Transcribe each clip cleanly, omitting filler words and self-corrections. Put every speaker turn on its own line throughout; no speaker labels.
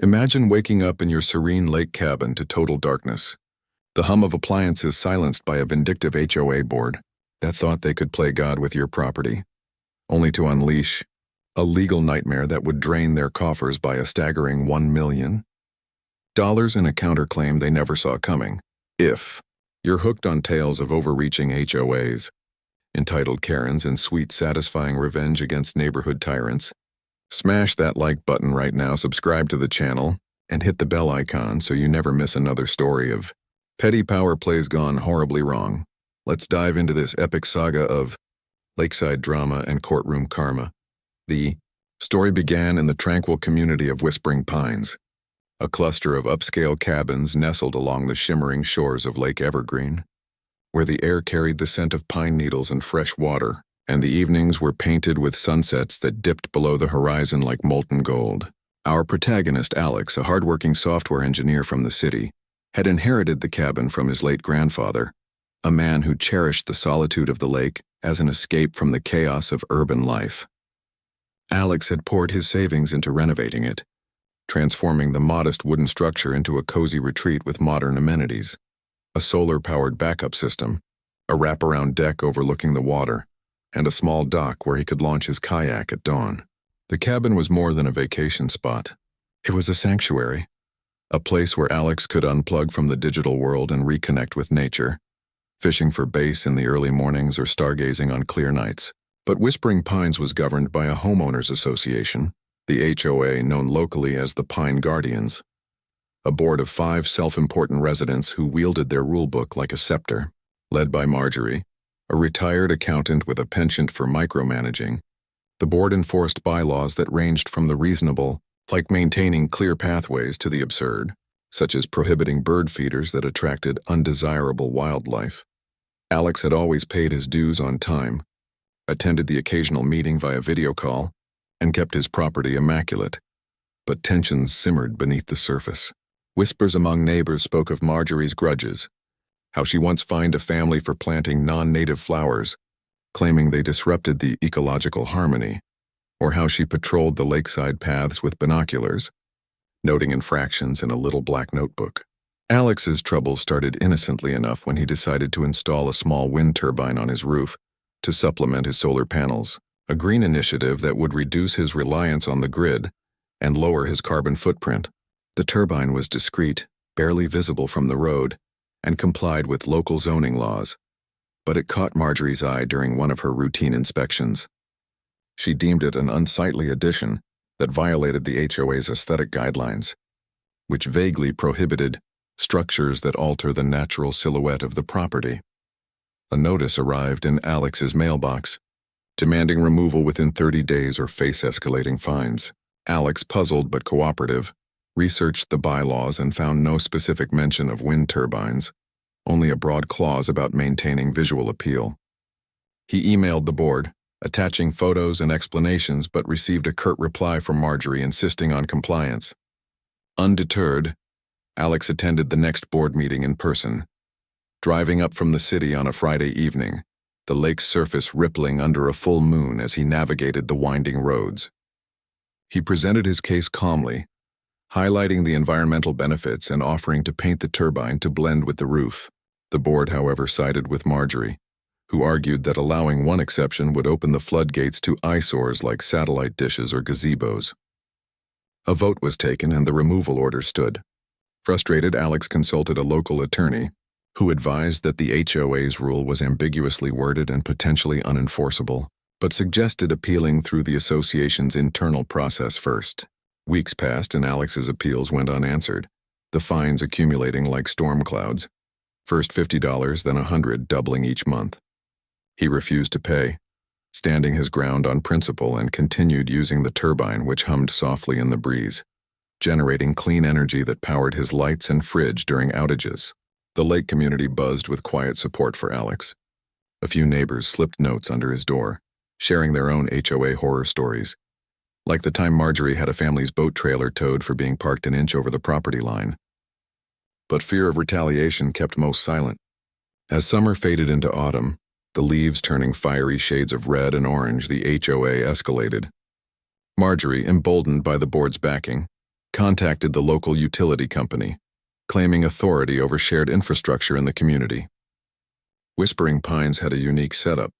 Imagine waking up in your serene lake cabin to total darkness. The hum of appliances silenced by a vindictive HOA board that thought they could play God with your property, only to unleash a legal nightmare that would drain their coffers by a staggering $1 million in a counterclaim they never saw coming. If you're hooked on tales of overreaching HOAs, entitled Karens, and sweet, satisfying revenge against neighborhood tyrants, smash that like button right now, subscribe to the channel, and hit the bell icon so you never miss another story of petty power plays gone horribly wrong. Let's dive into this epic saga of lakeside drama and courtroom karma. The story began in the tranquil community of Whispering Pines, a cluster of upscale cabins nestled along the shimmering shores of Lake Evergreen, where the air carried the scent of pine needles and fresh water, and the evenings were painted with sunsets that dipped below the horizon like molten gold. Our protagonist, Alex, a hardworking software engineer from the city, had inherited the cabin from his late grandfather, a man who cherished the solitude of the lake as an escape from the chaos of urban life. Alex had poured his savings into renovating it, transforming the modest wooden structure into a cozy retreat with modern amenities, a solar-powered backup system, a wraparound deck overlooking the water, and a small dock where he could launch his kayak at dawn. The cabin was more than a vacation spot. It was a sanctuary, a place where Alex could unplug from the digital world and reconnect with nature, fishing for bass in the early mornings or stargazing on clear nights. But Whispering Pines was governed by a homeowners association, the HOA, known locally as the Pine Guardians, a board of 5 self-important residents who wielded their rulebook like a scepter. Led by Marjorie, a retired accountant with a penchant for micromanaging, the board enforced bylaws that ranged from the reasonable, like maintaining clear pathways, to the absurd, such as prohibiting bird feeders that attracted undesirable wildlife. Alex had always paid his dues on time, attended the occasional meeting via video call, and kept his property immaculate. But tensions simmered beneath the surface. Whispers among neighbors spoke of Marjorie's grudges, how she once fined a family for planting non-native flowers, claiming they disrupted the ecological harmony, or how she patrolled the lakeside paths with binoculars, noting infractions in a little black notebook. Alex's troubles started innocently enough when he decided to install a small wind turbine on his roof to supplement his solar panels, a green initiative that would reduce his reliance on the grid and lower his carbon footprint. The turbine was discreet, barely visible from the road, and complied with local zoning laws, but it caught Marjorie's eye during one of her routine inspections. She deemed it an unsightly addition that violated the HOA's aesthetic guidelines, which vaguely prohibited structures that alter the natural silhouette of the property. A notice arrived in Alex's mailbox, demanding removal within 30 days or face escalating fines. Alex, puzzled but cooperative, researched the bylaws and found no specific mention of wind turbines, only a broad clause about maintaining visual appeal. He emailed the board, attaching photos and explanations, but received a curt reply from Marjorie insisting on compliance. Undeterred, Alex attended the next board meeting in person, driving up from the city on a Friday evening, the lake's surface rippling under a full moon as he navigated the winding roads. He presented his case calmly, highlighting the environmental benefits and offering to paint the turbine to blend with the roof. The board, however, sided with Marjorie, who argued that allowing one exception would open the floodgates to eyesores like satellite dishes or gazebos. A vote was taken and the removal order stood. Frustrated, Alex consulted a local attorney, who advised that the HOA's rule was ambiguously worded and potentially unenforceable, but suggested appealing through the association's internal process first. Weeks passed and Alex's appeals went unanswered, the fines accumulating like storm clouds, first $50, then $100, doubling each month. He refused to pay, standing his ground on principle, and continued using the turbine, which hummed softly in the breeze, generating clean energy that powered his lights and fridge during outages. The lake community buzzed with quiet support for Alex. A few neighbors slipped notes under his door, sharing their own HOA horror stories, like the time Marjorie had a family's boat trailer towed for being parked an inch over the property line. But fear of retaliation kept most silent. As summer faded into autumn, the leaves turning fiery shades of red and orange, the HOA escalated. Marjorie, emboldened by the board's backing, contacted the local utility company, claiming authority over shared infrastructure in the community. Whispering Pines had a unique setup.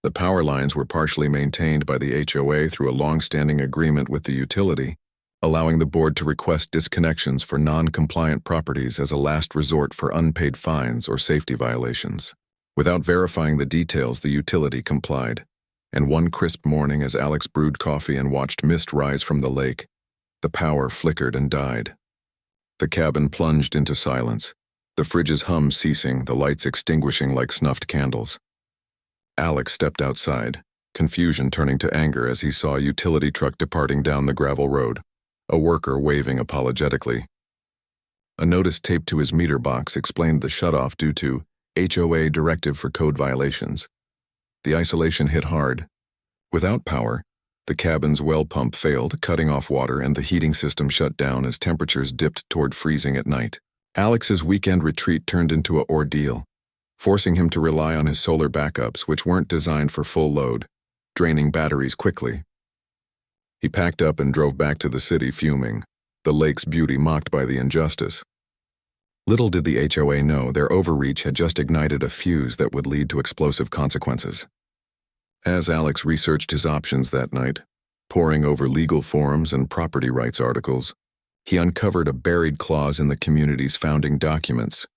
The power lines were partially maintained by the HOA through a long-standing agreement with the utility, allowing the board to request disconnections for non-compliant properties as a last resort for unpaid fines or safety violations. Without verifying the details, the utility complied, and one crisp morning as Alex brewed coffee and watched mist rise from the lake, the power flickered and died. The cabin plunged into silence, the fridge's hum ceasing, the lights extinguishing like snuffed candles. Alex stepped outside, confusion turning to anger as he saw a utility truck departing down the gravel road, a worker waving apologetically. A notice taped to his meter box explained the shutoff due to HOA directive for code violations. The isolation hit hard. Without power, the cabin's well pump failed, cutting off water, and the heating system shut down as temperatures dipped toward freezing at night. Alex's weekend retreat turned into an ordeal, forcing him to rely on his solar backups, which weren't designed for full load, draining batteries quickly. He packed up and drove back to the city fuming, the lake's beauty mocked by the injustice. Little did the HOA know their overreach had just ignited a fuse that would lead to explosive consequences. As Alex researched his options that night, poring over legal forums and property rights articles, he uncovered a buried clause in the community's founding documents,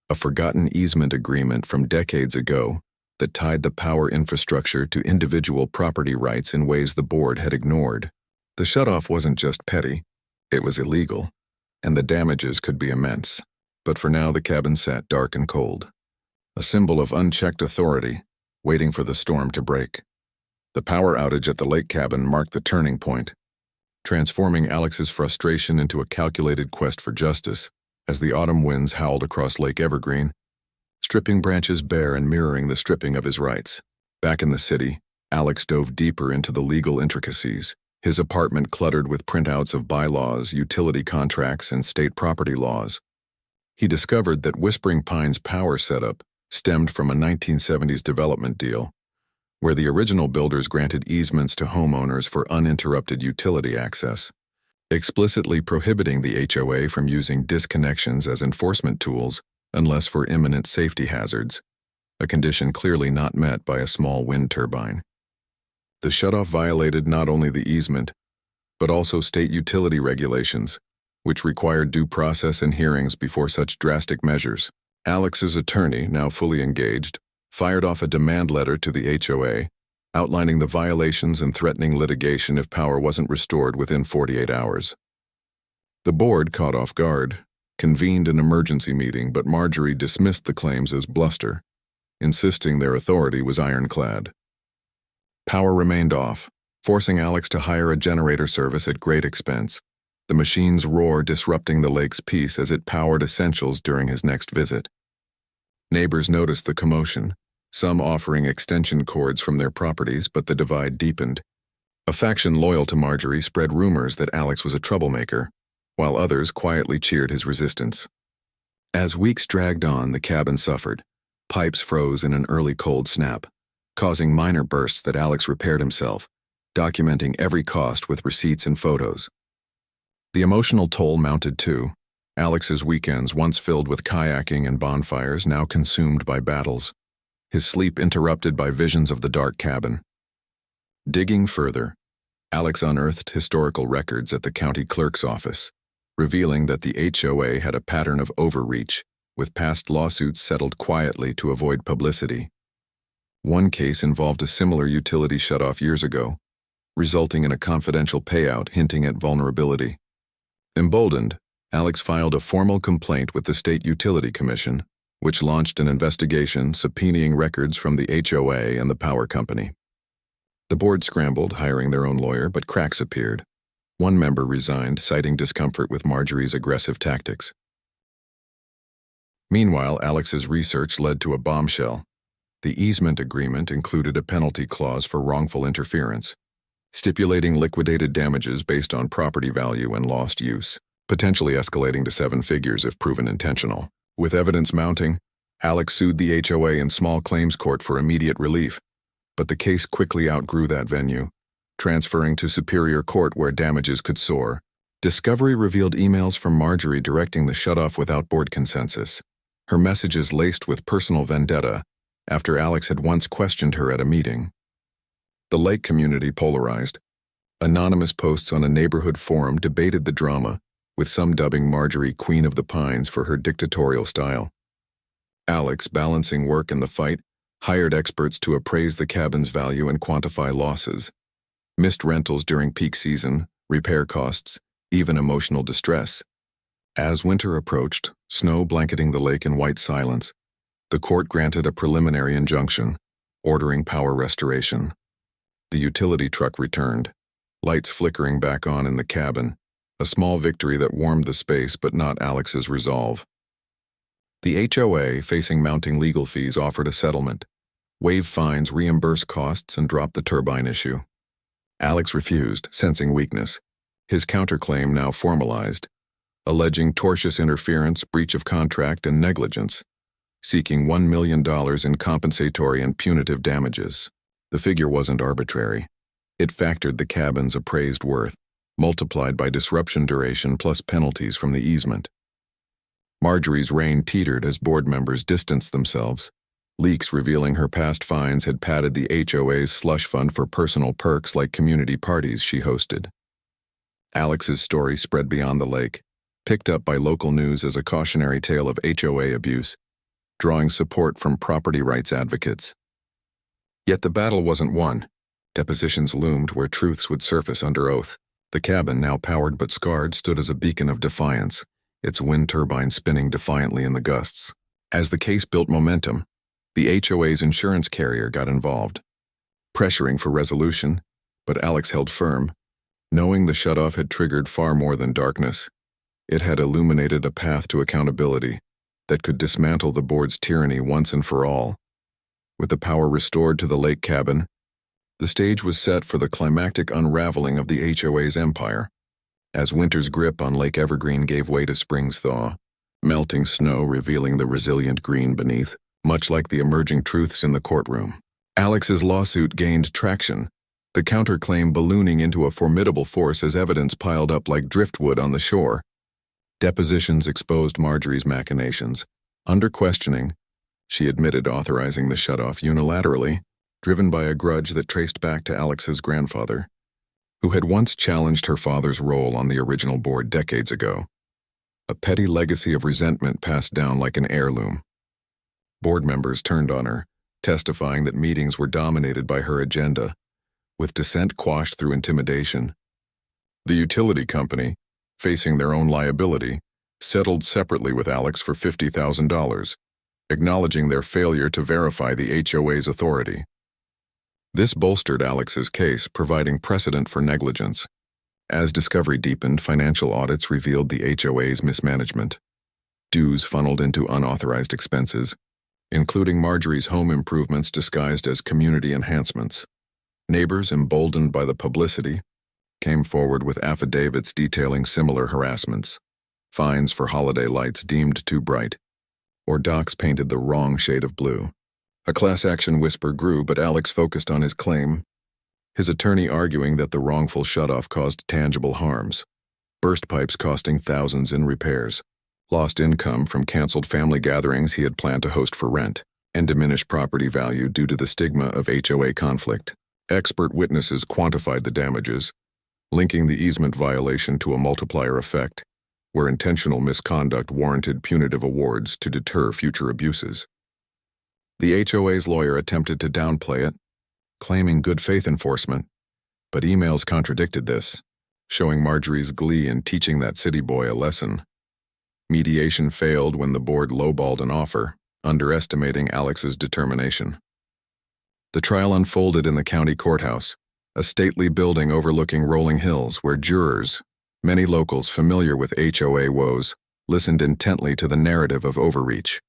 a forgotten easement agreement from decades ago that tied the power infrastructure to individual property rights in ways the board had ignored. The shutoff wasn't just petty, it was illegal, and the damages could be immense. But for now the cabin sat dark and cold, a symbol of unchecked authority, waiting for the storm to break. The power outage at the lake cabin marked the turning point, transforming Alex's frustration into a calculated quest for justice as the autumn winds howled across Lake Evergreen, stripping branches bare and mirroring the stripping of his rights. Back in the city, Alex dove deeper into the legal intricacies, his apartment cluttered with printouts of bylaws, utility contracts, and state property laws. He discovered that Whispering Pines' power setup stemmed from a 1970s development deal, where the original builders granted easements to homeowners for uninterrupted utility access, explicitly prohibiting the HOA from using disconnections as enforcement tools unless for imminent safety hazards, a condition clearly not met by a small wind turbine. The shutoff violated not only the easement, but also state utility regulations, which required due process and hearings before such drastic measures. Alex's attorney, now fully engaged, fired off a demand letter to the HOA, outlining the violations and threatening litigation if power wasn't restored within 48 hours. The board, caught off guard, convened an emergency meeting, but Marjorie dismissed the claims as bluster, insisting their authority was ironclad. Power remained off, forcing Alex to hire a generator service at great expense, the machine's roar disrupting the lake's peace as it powered essentials during his next visit. Neighbors noticed the commotion, some offering extension cords from their properties, but the divide deepened. A faction loyal to Marjorie spread rumors that Alex was a troublemaker, while others quietly cheered his resistance. As weeks dragged on, the cabin suffered. Pipes froze in an early cold snap, causing minor bursts that Alex repaired himself, documenting every cost with receipts and photos. The emotional toll mounted too. Alex's weekends, once filled with kayaking and bonfires, now consumed by battles, his sleep interrupted by visions of the dark cabin. Digging further, Alex unearthed historical records at the county clerk's office, revealing that the HOA had a pattern of overreach, with past lawsuits settled quietly to avoid publicity. One case involved a similar utility shutoff years ago, resulting in a confidential payout hinting at vulnerability. Emboldened, Alex filed a formal complaint with the State Utility Commission, which launched an investigation subpoenaing records from the HOA and the power company. The board scrambled, hiring their own lawyer, but cracks appeared. One member resigned, citing discomfort with Marjorie's aggressive tactics. Meanwhile, Alex's research led to a bombshell. The easement agreement included a penalty clause for wrongful interference, stipulating liquidated damages based on property value and lost use, potentially escalating to 7 figures if proven intentional. With evidence mounting, Alex sued the HOA in small claims court for immediate relief, but the case quickly outgrew that venue, transferring to Superior Court where damages could soar, Discovery revealed emails from Marjorie directing the shutoff without board consensus. Her messages laced with personal vendetta after Alex had once questioned her at a meeting. The lake community polarized. Anonymous posts on a neighborhood forum debated the drama, with some dubbing Marjorie Queen of the Pines for her dictatorial style. Alex, balancing work and the fight, hired experts to appraise the cabin's value and quantify losses. Missed rentals during peak season, repair costs, even emotional distress. As winter approached, snow blanketing the lake in white silence, the court granted a preliminary injunction, ordering power restoration. The utility truck returned, lights flickering back on in the cabin, a small victory that warmed the space but not Alex's resolve. The HOA, facing mounting legal fees, offered a settlement, waive fines, reimburse costs, and drop the turbine issue. Alex refused, sensing weakness. His counterclaim now formalized, alleging tortious interference, breach of contract, and negligence, seeking $1 million in compensatory and punitive damages. The figure wasn't arbitrary. It factored the cabin's appraised worth, multiplied by disruption duration plus penalties from the easement. Marjorie's reign teetered as board members distanced themselves. Leaks revealing her past fines had padded the HOA's slush fund for personal perks like community parties she hosted. Alex's story spread beyond the lake, picked up by local news as a cautionary tale of HOA abuse, drawing support from property rights advocates. Yet the battle wasn't won. Depositions loomed where truths would surface under oath. The cabin, now powered but scarred, stood as a beacon of defiance, its wind turbine spinning defiantly in the gusts. As the case built momentum, the HOA's insurance carrier got involved, pressuring for resolution, but Alex held firm. Knowing the shutoff had triggered far more than darkness, it had illuminated a path to accountability that could dismantle the board's tyranny once and for all. With the power restored to the lake cabin, the stage was set for the climactic unraveling of the HOA's empire. As winter's grip on Lake Evergreen gave way to spring's thaw, melting snow revealing the resilient green beneath, much like the emerging truths in the courtroom. Alex's lawsuit gained traction, the counterclaim ballooning into a formidable force as evidence piled up like driftwood on the shore. Depositions exposed Marjorie's machinations. Under questioning, she admitted authorizing the shutoff unilaterally, driven by a grudge that traced back to Alex's grandfather, who had once challenged her father's role on the original board decades ago. A petty legacy of resentment passed down like an heirloom. Board members turned on her, testifying that meetings were dominated by her agenda, with dissent quashed through intimidation. The utility company, facing their own liability, settled separately with Alex for $50,000, acknowledging their failure to verify the HOA's authority. This bolstered Alex's case, providing precedent for negligence. As discovery deepened, financial audits revealed the HOA's mismanagement. Dues funneled into unauthorized expenses, including Marjorie's home improvements disguised as community enhancements. Neighbors, emboldened by the publicity, came forward with affidavits detailing similar harassments, fines for holiday lights deemed too bright, or docks painted the wrong shade of blue. A class action whisper grew, but Alex focused on his claim, his attorney arguing that the wrongful shutoff caused tangible harms, burst pipes costing thousands in repairs, lost income from canceled family gatherings he had planned to host for rent, and diminished property value due to the stigma of HOA conflict. Expert witnesses quantified the damages, linking the easement violation to a multiplier effect, where intentional misconduct warranted punitive awards to deter future abuses. The HOA's lawyer attempted to downplay it, claiming good faith enforcement, but emails contradicted this, showing Marjorie's glee in teaching that city boy a lesson. Mediation failed when the board lowballed an offer, underestimating Alex's determination. The trial unfolded in the county courthouse, a stately building overlooking rolling hills where jurors, many locals familiar with HOA woes, listened intently to the narrative of overreach.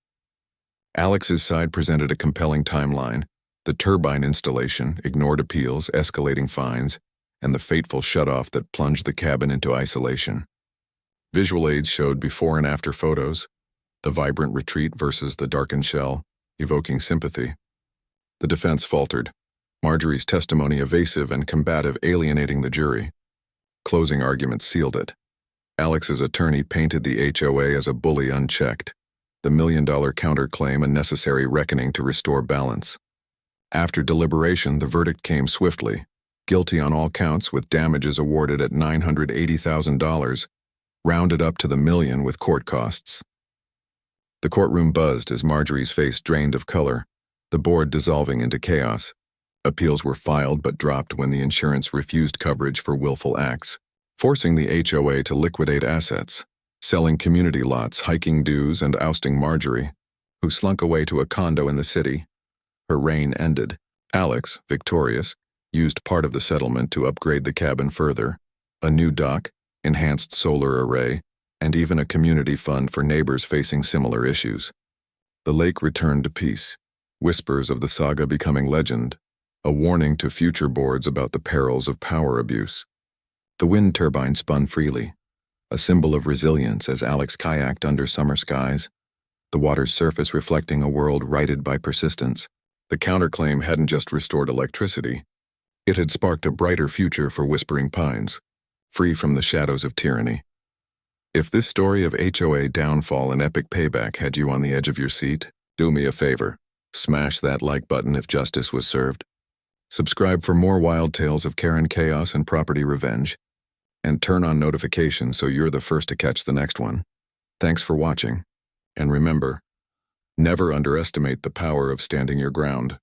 Alex's side presented a compelling timeline: the turbine installation, ignored appeals, escalating fines, and the fateful shutoff that plunged the cabin into isolation. Visual aids showed before and after photos, the vibrant retreat versus the darkened shell, evoking sympathy. The defense faltered, Marjorie's testimony evasive and combative, alienating the jury. Closing arguments sealed it. Alex's attorney painted the HOA as a bully unchecked, the $1 million counterclaim a necessary reckoning to restore balance. After deliberation, the verdict came swiftly, guilty on all counts with damages awarded at $980,000, rounded up to the million with court costs. The courtroom buzzed as Marjorie's face drained of color, the board dissolving into chaos. Appeals were filed but dropped when the insurance refused coverage for willful acts, forcing the HOA to liquidate assets, selling community lots, hiking dues, and ousting Marjorie, who slunk away to a condo in the city. Her reign ended. Alex, victorious, used part of the settlement to upgrade the cabin further, a new dock, enhanced solar array, and even a community fund for neighbors facing similar issues. The lake returned to peace, whispers of the saga becoming legend, a warning to future boards about the perils of power abuse. The wind turbine spun freely, a symbol of resilience as Alex kayaked under summer skies, the water's surface reflecting a world righted by persistence. The counterclaim hadn't just restored electricity, it had sparked a brighter future for Whispering Pines, free from the shadows of tyranny. If this story of HOA downfall and epic payback had you on the edge of your seat, do me a favor, smash that like button if justice was served. Subscribe for more wild tales of Karen chaos and property revenge, and turn on notifications so you're the first to catch the next one. Thanks for watching, and remember, never underestimate the power of standing your ground.